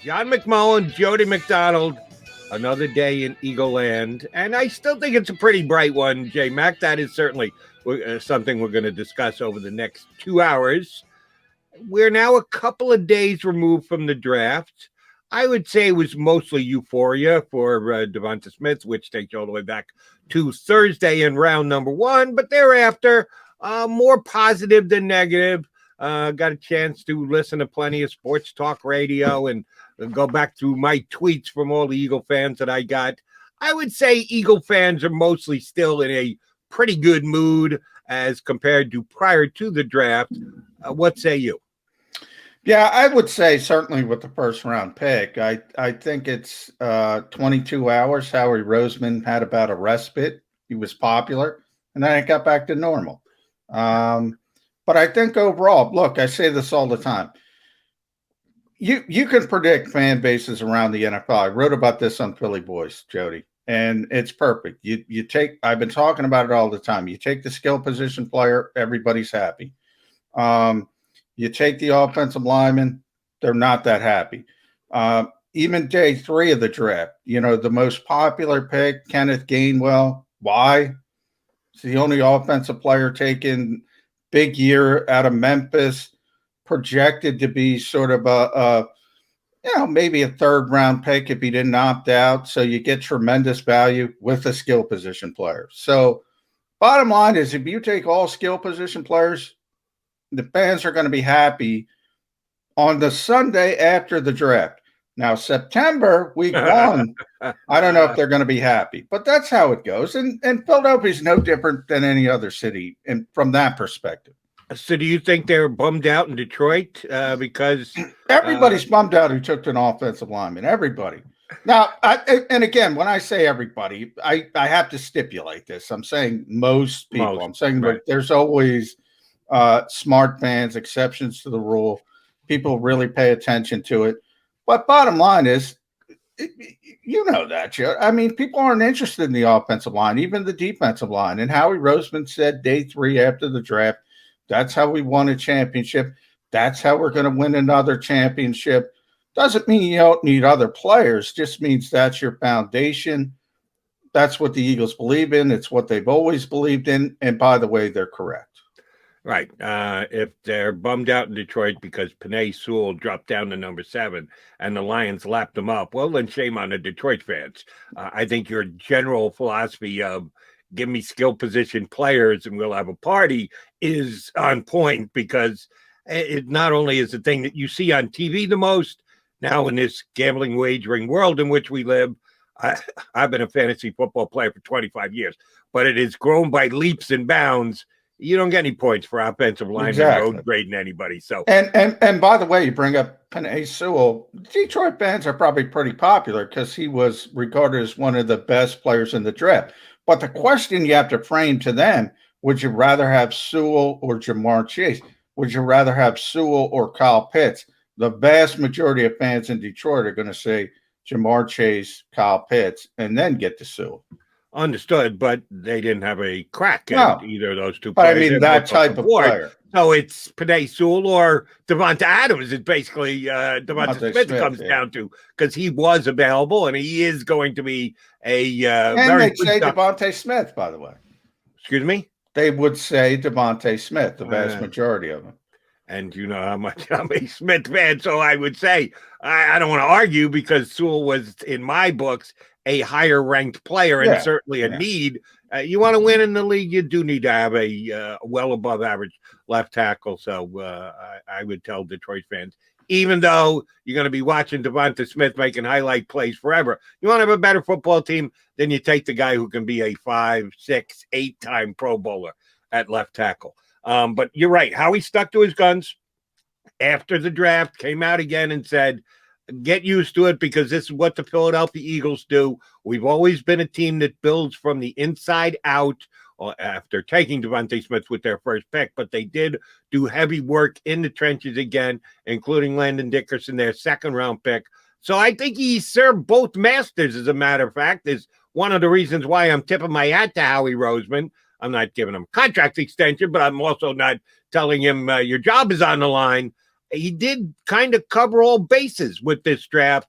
John McMullen, Jody McDonald, another day in Eagle Land. And I still think it's a pretty bright one, J Mac. That is certainly something we're going to discuss over the next 2 hours. We're now a couple of days removed from the draft. I would say it was mostly euphoria for Devonta Smith, which takes you all the way back to Thursday in round number one. But thereafter, more positive than negative. Got a chance to listen to plenty of sports talk radio and go back through my tweets from all the Eagle fans that I got. I would say Eagle fans are mostly still in a pretty good mood as compared to prior to the draft. What say you? Yeah, I would say certainly with the first round pick. I think it's 22 hours. Howie Roseman had about a respite. He was popular, and then it got back to normal. But I think overall, look, I say this all the time. You can predict fan bases around the NFL. I wrote about this on Philly Boys, Jody, and it's perfect. You take. I've been talking about it all the time. You take the skill position player, everybody's happy. You take the offensive lineman, they're not that happy. Even day three of the draft, the most popular pick, Kenneth Gainwell. Why? It's the only offensive player taken. Big year out of Memphis, projected to be sort of maybe a third round pick if he didn't opt out. So you get tremendous value with a skill position player. So bottom line is if you take all skill position players, the fans are going to be happy on the Sunday after the draft. Now, September, week one, I don't know if they're going to be happy, but that's how it goes. And Philadelphia is no different than any other city from that perspective. So do you think they're bummed out in Detroit because everybody's bummed out who took an offensive lineman? Everybody. Now, and again, when I say everybody, I have to stipulate this. I'm saying most people. I'm saying right. There's always smart fans, exceptions to the rule. People really pay attention to it. But bottom line is, that, Joe. I mean, people aren't interested in the offensive line, even the defensive line. And Howie Roseman said day three after the draft, that's how we won a championship. That's how we're going to win another championship. Doesn't mean you don't need other players. Just means that's your foundation. That's what the Eagles believe in. It's what they've always believed in. And by the way, they're correct. Right. If they're bummed out in Detroit because Penei Sewell dropped down to number 7 and the Lions lapped them up, well, then shame on the Detroit fans. I think your general philosophy of give me skill position players and we'll have a party is on point because it not only is the thing that you see on TV the most, now in this gambling wagering world in which we live, I've been a fantasy football player for 25 years, but it has grown by leaps and bounds. You don't get any points for offensive linemen road grading anybody. So and by the way, you bring up Penei Sewell. Detroit fans are probably pretty popular because he was regarded as one of the best players in the draft. But the question you have to frame to them: would you rather have Sewell or Jamar Chase? Would you rather have Sewell or Kyle Pitts? The vast majority of fans in Detroit are going to say Jamar Chase, Kyle Pitts, and then get to Sewell. Understood, but they didn't have a crack at either of those two players. But I mean, that type of player. So it's Penei Sewell or Devonta Adams. It's basically Devonta Smith comes down to because he was available and he is going to be a and very they'd say Devonta Smith, by the way. Excuse me? They would say Devonta Smith, the vast majority of them. And you know how much I'm a Smith fan, so I would say I don't want to argue because Sewell was, in my books, a higher ranked player and certainly a need. You want to win in the league, you do need to have a well above average left tackle. So I would tell Detroit fans, even though you're going to be watching Devonta Smith making highlight plays forever, you want to have a better football team, then you take the guy who can be a 5, 6, 8-time Pro Bowler at left tackle. But you're right. Howie stuck to his guns after the draft, came out again and said, get used to it because this is what the Philadelphia Eagles do. We've always been a team that builds from the inside out after taking Devonta Smith with their first pick, but they did do heavy work in the trenches again, including Landon Dickerson, their second round pick. So I think he served both masters, as a matter of fact, is one of the reasons why I'm tipping my hat to Howie Roseman. I'm not giving him a contract extension, but I'm also not telling him your job is on the line. he did kind of cover all bases with this draft.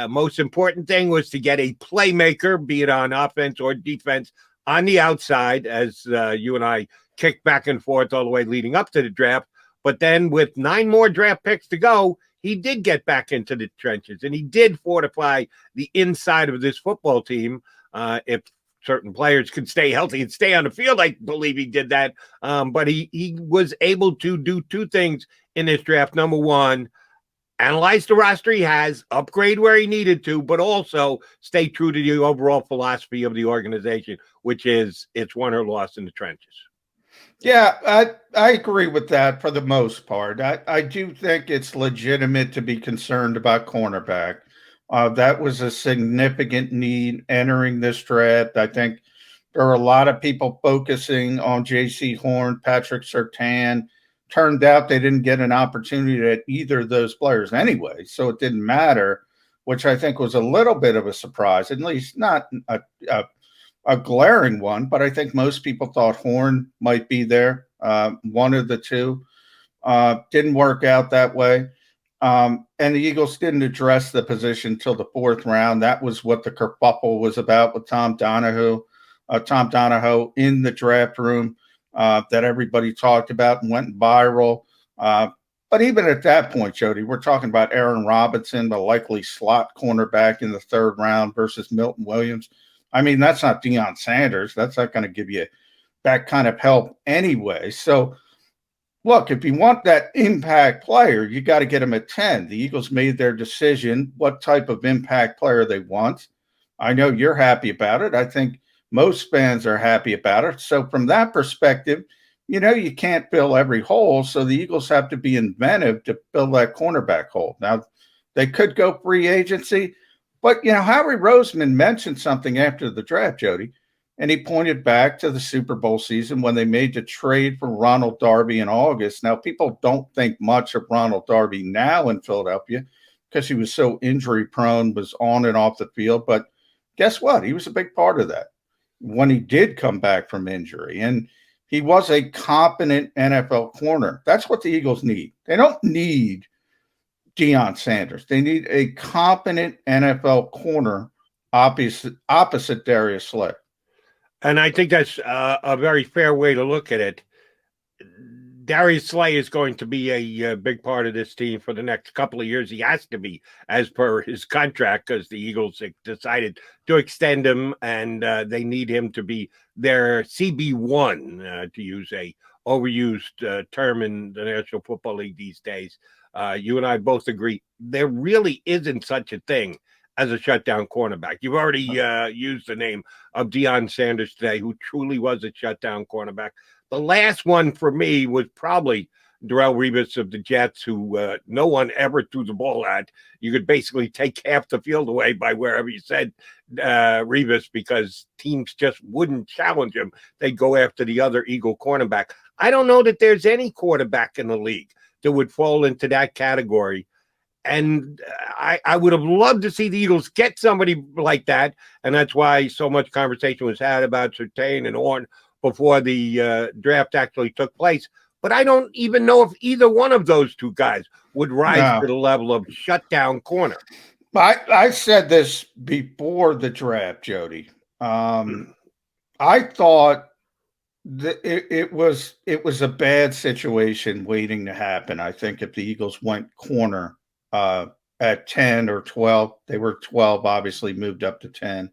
Most important thing was to get a playmaker, be it on offense or defense, on the outside, as you and I kicked back and forth all the way leading up to the draft. But then with 9 more draft picks to go, he did get back into the trenches, and he did fortify the inside of this football team. If certain players could stay healthy and stay on the field, I believe he did that. But he was able to do 2 things in this draft. Number one, analyze the roster he has, upgrade where he needed to, but also stay true to the overall philosophy of the organization, which is it's won or lost in the trenches. Yeah, I agree with that for the most part. I do think it's legitimate to be concerned about cornerback. That was a significant need entering this draft. I think there are a lot of people focusing on J.C. Horn, Patrick Surtain. Turned out they didn't get an opportunity at either of those players anyway, so it didn't matter, which I think was a little bit of a surprise, at least not a glaring one, but I think most people thought Horn might be there. One of the two didn't work out that way. And the Eagles didn't address the position till the 4th round. That was what the kerfuffle was about with Tom Donahoe in the draft room that everybody talked about and went viral. But even at that point, Jody, we're talking about Aaron Robinson, the likely slot cornerback in the 3rd round versus Milton Williams. I mean, that's not Deion Sanders. That's not going to give you that kind of help anyway. So, look, if you want that impact player, you got to get him at 10. The Eagles made their decision what type of impact player they want. I know you're happy about it. I think most fans are happy about it. So from that perspective, you can't fill every hole. So the Eagles have to be inventive to fill that cornerback hole. Now, they could go free agency. But, Howie Roseman mentioned something after the draft, Jody, and he pointed back to the Super Bowl season when they made the trade for Ronald Darby in August. Now, people don't think much of Ronald Darby now in Philadelphia because he was so injury prone, was on and off the field. But guess what? He was a big part of that when he did come back from injury. And he was a competent NFL corner. That's what the Eagles need. They don't need Deion Sanders. They need a competent NFL corner opposite Darius Slay. And I think that's a very fair way to look at it. Darius Slay is going to be a big part of this team for the next couple of years. He has to be, as per his contract, because the Eagles decided to extend him, and they need him to be their CB1, to use a overused term in the National Football League these days. You and I both agree there really isn't such a thing as a shutdown cornerback. You've already used the name of Deion Sanders today, who truly was a shutdown cornerback. The last one for me was probably Darrelle Revis of the Jets, who no one ever threw the ball at. You could basically take half the field away by wherever you said Revis, because teams just wouldn't challenge him. They'd go after the other Eagle cornerback. I don't know that there's any quarterback in the league that would fall into that category. And I would have loved to see the Eagles get somebody like that. And that's why so much conversation was had about Surtain and Horn before the draft actually took place. But I don't even know if either one of those two guys would rise to the level of shutdown corner. I said this before the draft, Jody. I thought it was a bad situation waiting to happen. I think if the Eagles went corner at 10 or 12, they were 12, obviously moved up to 10,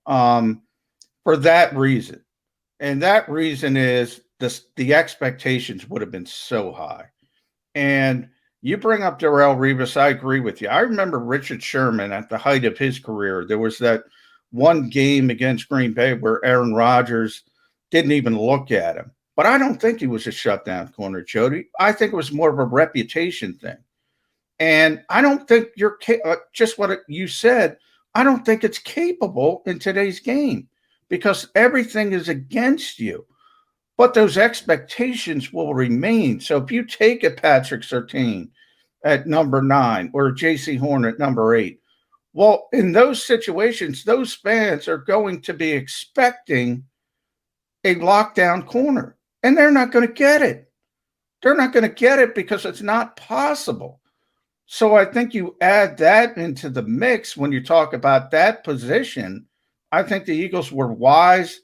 for that reason. And that reason is the expectations would have been so high. And you bring up Darrelle Revis, I agree with you. I remember Richard Sherman at the height of his career. There was that one game against Green Bay where Aaron Rodgers didn't even look at him. But I don't think he was a shutdown corner, Jody. I think it was more of a reputation thing. And I don't think you're just what you said. I don't think it's capable in today's game because everything is against you. But those expectations will remain. So if you take a Patrick Surtain at number 9 or a J.C. Horn at number 8, well, in those situations, those fans are going to be expecting a lockdown corner, and they're not going to get it. they're not going to get it because it's not possible. So I think you add that into the mix when you talk about that position. I think the Eagles were wise.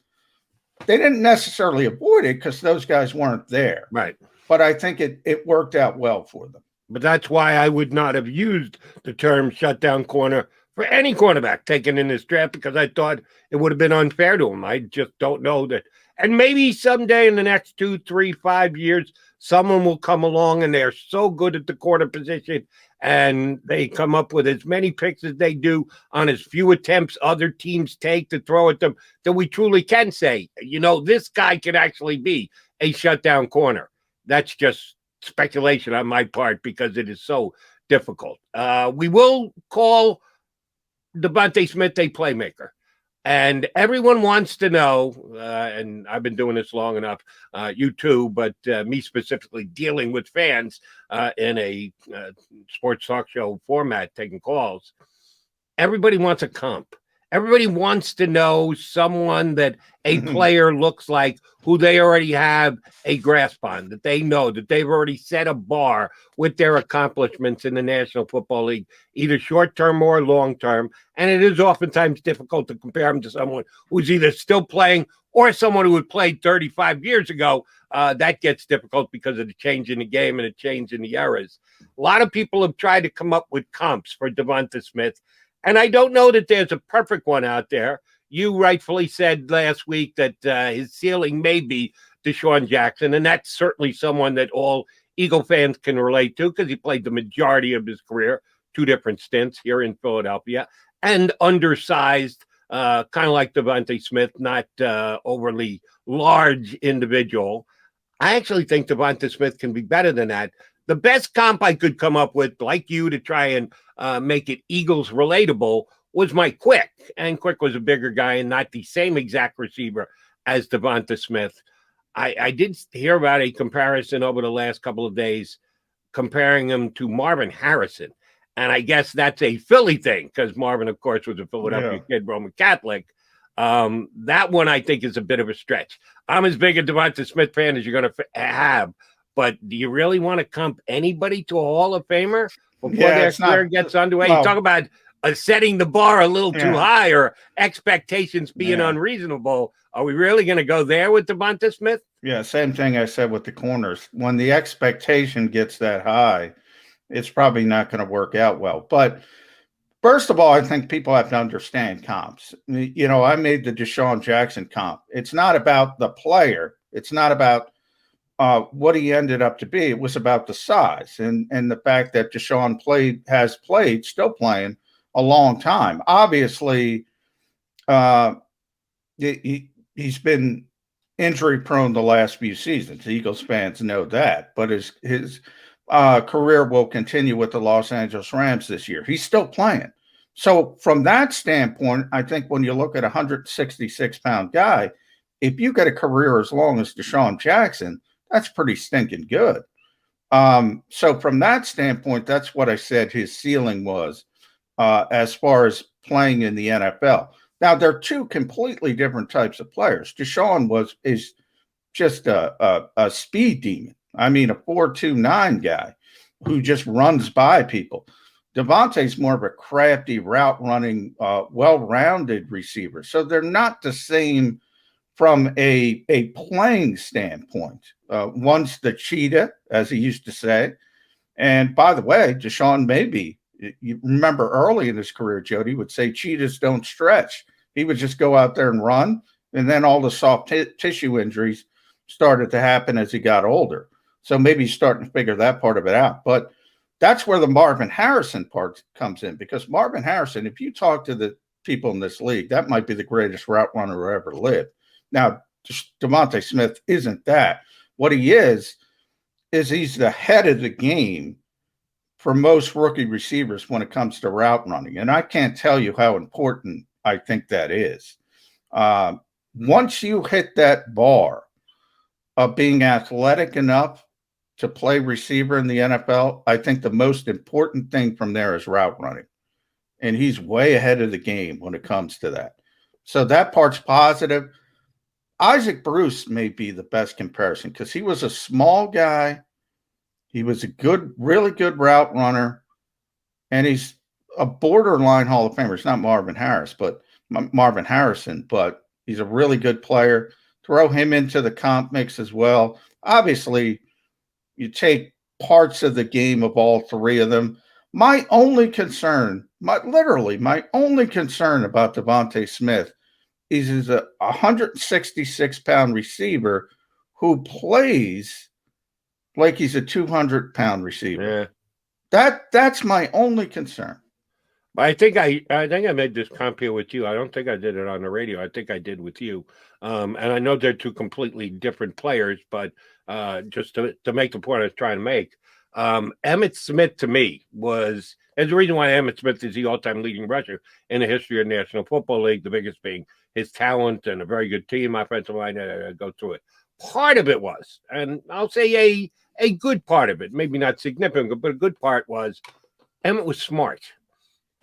They didn't necessarily avoid it because those guys weren't there. Right. But I think it worked out well for them. But that's why I would not have used the term shutdown corner for any cornerback taken in this draft, because I thought it would have been unfair to him. I just don't know that. And maybe someday in the next 2, 3, 5 years, someone will come along and they're so good at the corner position and they come up with as many picks as they do on as few attempts other teams take to throw at them that we truly can say, this guy can actually be a shutdown corner. That's just speculation on my part because it is so difficult. We will call Devontae Smith a playmaker. And everyone wants to know, and I've been doing this long enough, you too, but me specifically dealing with fans in a sports talk show format, taking calls. Everybody wants a comp. Everybody wants to know someone that a player looks like, who they already have a grasp on, that they know, that they've already set a bar with their accomplishments in the National Football League, either short-term or long-term. And it is oftentimes difficult to compare them to someone who's either still playing or someone who had played 35 years ago. That gets difficult because of the change in the game and the change in the eras. A lot of people have tried to come up with comps for Devonta Smith, and I don't know that there's a perfect one out there. You rightfully said last week that his ceiling may be Deshaun Jackson, and that's certainly someone that all Eagle fans can relate to because he played the majority of his career, 2 different stints here in Philadelphia, and undersized, kind of like Devonta Smith, not overly large individual. I actually think Devonta Smith can be better than that. The best comp I could come up with, like you, to try and make it Eagles relatable was Mike Quick. And Quick was a bigger guy and not the same exact receiver as Devonta Smith. I did hear about a comparison over the last couple of days comparing him to Marvin Harrison. And I guess that's a Philly thing because Marvin, of course, was a Philadelphia kid, Roman Catholic. That one I think is a bit of a stretch. I'm as big a Devonta Smith fan as you're going to have. But do you really want to comp anybody to a Hall of Famer before their career gets underway? You talk about setting the bar a little too high or expectations being unreasonable. Are we really going to go there with Devonta Smith? Yeah, same thing I said with the corners. When the expectation gets that high, it's probably not going to work out well. But first of all, I think people have to understand comps. I made the Deshaun Jackson comp. It's not about the player. It's not about what he ended up to be. It was about the size and the fact that Deshaun has played, still playing a long time. Obviously, he's been injury prone the last few seasons. Eagles fans know that, but his career will continue with the Los Angeles Rams this year. He's still playing. So from that standpoint, I think when you look at a 166-pound guy, if you get a career as long as Deshaun Jackson, that's pretty stinking good. So from that standpoint, that's what I said his ceiling was as far as playing in the NFL. Now, they're 2 completely different types of players. Deshaun is just a speed demon. I mean, a 4.29 guy who just runs by people. Devontae's more of a crafty, route-running, well-rounded receiver. So they're not the same from a playing standpoint. One's the cheetah, as he used to say. And by the way, Deshaun may be. You remember early in his career, Jody would say cheetahs don't stretch. He would just go out there and run. And then all the soft tissue injuries started to happen as he got older. So maybe he's starting to figure that part of it out. But that's where the Marvin Harrison part comes in, because Marvin Harrison, if you talk to the people in this league, that might be the greatest route runner who ever lived. Now, Devonta Smith isn't that. What he is he's the head of the game for most rookie receivers when it comes to route running. And I can't tell you how important I think that is. Once you hit that bar of being athletic enough to play receiver in the NFL, I think the most important thing from there is route running. And he's way ahead of the game when it comes to that. So that part's positive. Isaac Bruce may be the best comparison because he was a small guy He was a really good route runner, and he's a borderline Hall of Famer. He's not Marvin Harrison, but he's a really good player. Throw him into the comp mix as well. Obviously, you take parts of the game of all three of them. My only concern about Devontae Smith is he's a 166-pound receiver who plays like he's a 200-pound receiver. Yeah. That's my only concern. I think I made this comp here with you. I don't think I did it on the radio. I think I did with you. And I know they're two completely different players, but just to make the point I was trying to make, Emmitt Smith to me there's a reason why Emmitt Smith is the all-time leading rusher in the history of the National Football League, the biggest being his talent and a very good team, offensive line, go through it. Part of it was, and I'll say a good part of it, maybe not significant, but a good part was Emmitt was smart.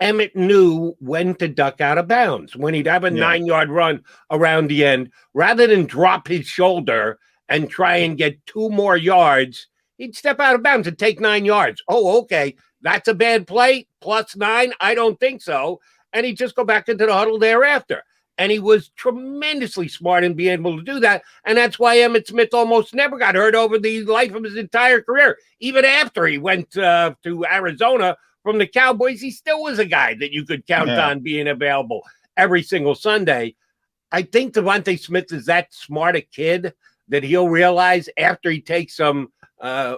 Emmitt knew when to duck out of bounds, when he'd have a 9-yard run around the end, rather than drop his shoulder and try and get 2 more yards, he'd step out of bounds and take 9 yards. Oh, okay, that's a bad play, +9? I don't think so. And he'd just go back into the huddle thereafter. And he was tremendously smart in being able to do that. And that's why Emmitt Smith almost never got hurt over the life of his entire career. Even after he went to Arizona from the Cowboys, he still was a guy that you could count on being available every single Sunday. I think Devontae Smith is that smart a kid that he'll realize after he takes some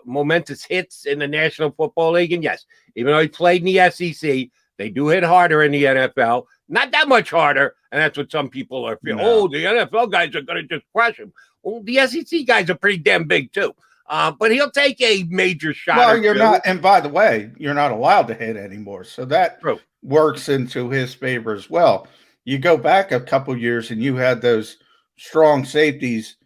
momentous hits in the National Football League. And yes, even though he played in the SEC, they do hit harder in the NFL. Not that much harder. And that's what some people are feeling. No. Oh, the NFL guys are going to just crush him. Well, the SEC guys are pretty damn big too. But he'll take a major shot. Well, you're not, and by the way, you're not allowed to hit anymore. So that works into his favor as well. You go back a couple years and you had those strong safeties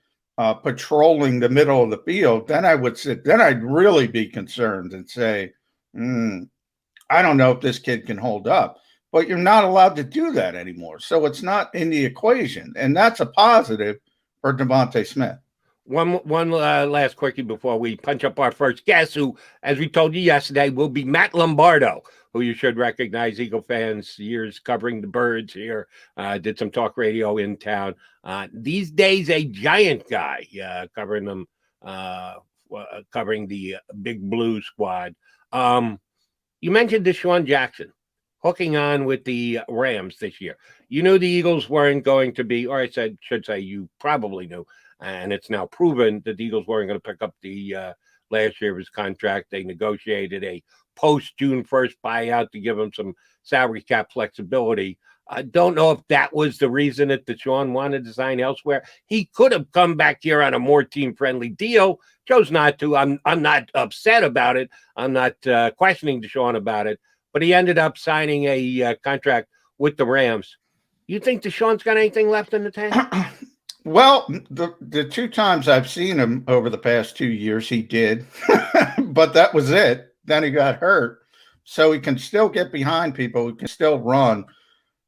patrolling the middle of the field. Then I'd really be concerned and say, I don't know if this kid can hold up. But you're not allowed to do that anymore. So it's not in the equation. And that's a positive for Devontae Smith. One last quickie before we punch up our first guest, who, as we told you yesterday, will be Matt Lombardo, who you should recognize, Eagle fans, years covering the Birds here, did some talk radio in town. These days, a Giant guy covering them, covering the Big Blue squad. You mentioned Deshaun Jackson hooking on with the Rams this year. You knew the Eagles weren't going to be, or I should say you probably knew, and it's now proven that the Eagles weren't going to pick up the last year of his contract. They negotiated a post-June 1st buyout to give him some salary cap flexibility. I don't know if that was the reason that Deshaun wanted to sign elsewhere. He could have come back here on a more team-friendly deal, chose not to. I'm not upset about it. I'm not questioning Deshaun about it. But he ended up signing a contract with the Rams. You think Deshaun's got anything left in the tank? Well, the 2 times I've seen him over the past 2 years, he did. But that was it. Then he got hurt. So he can still get behind people. He can still run.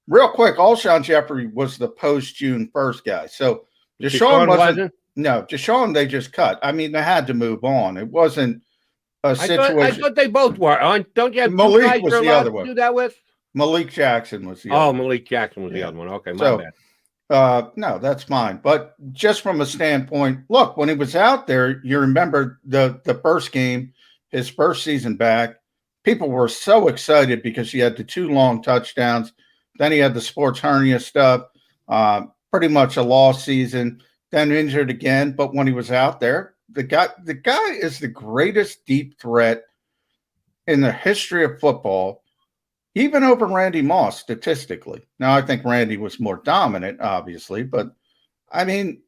Real quick, Alshon Jeffrey was the post-June 1st guy. So Deshaun wasn't? No, Deshaun they just cut. I mean, they had to move on. It wasn't a situation. I thought they both were. Don't you have Malik was the other one. Do that with? Malik Jackson was the other one. Malik Jackson was the other one. Okay, my bad. No, that's fine. But just from a standpoint, look, when he was out there, you remember the first game, his first season back, people were so excited because he had the 2 long touchdowns. Then he had the sports hernia stuff, pretty much a lost season, then injured again. But when he was out there, the guy is the greatest deep threat in the history of football, even over Randy Moss statistically. Now, I think Randy was more dominant, obviously, but I mean,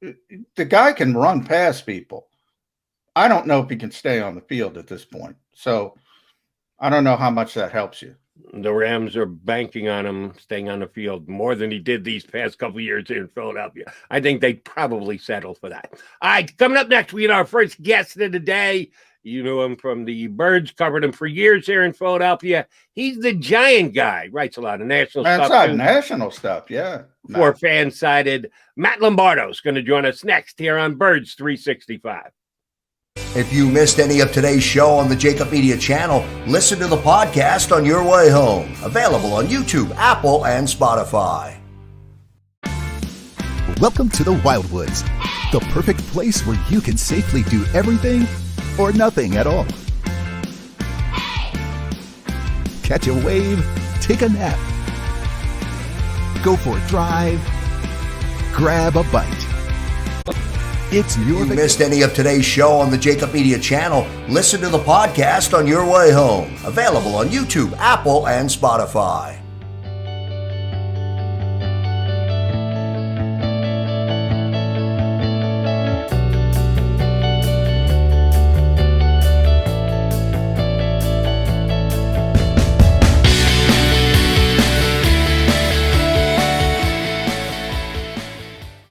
the guy can run past people. I don't know if he can stay on the field at this point. So I don't know how much that helps you. The Rams are banking on him staying on the field more than he did these past couple of years here in Philadelphia. I think they'd probably settle for that. All right, coming up next, we get our first guest of the day. You knew him from the Birds, covered him for years here in Philadelphia. He's the Giant guy. Writes a lot of national stuff. That's national stuff, yeah. For fan-sided. Matt Lombardo is going to join us next here on Birds 365. If you missed any of today's show on the JAKIB Media channel, listen to the podcast on your way home. Available on YouTube, Apple, and Spotify. Welcome to the Wildwoods, the perfect place where you can safely do everything or nothing at all. Catch a wave, take a nap, go for a drive, grab a bite. It's your If you missed any of today's show on the JAKIB Media channel, listen to the podcast on your way home. Available on YouTube, Apple, and Spotify.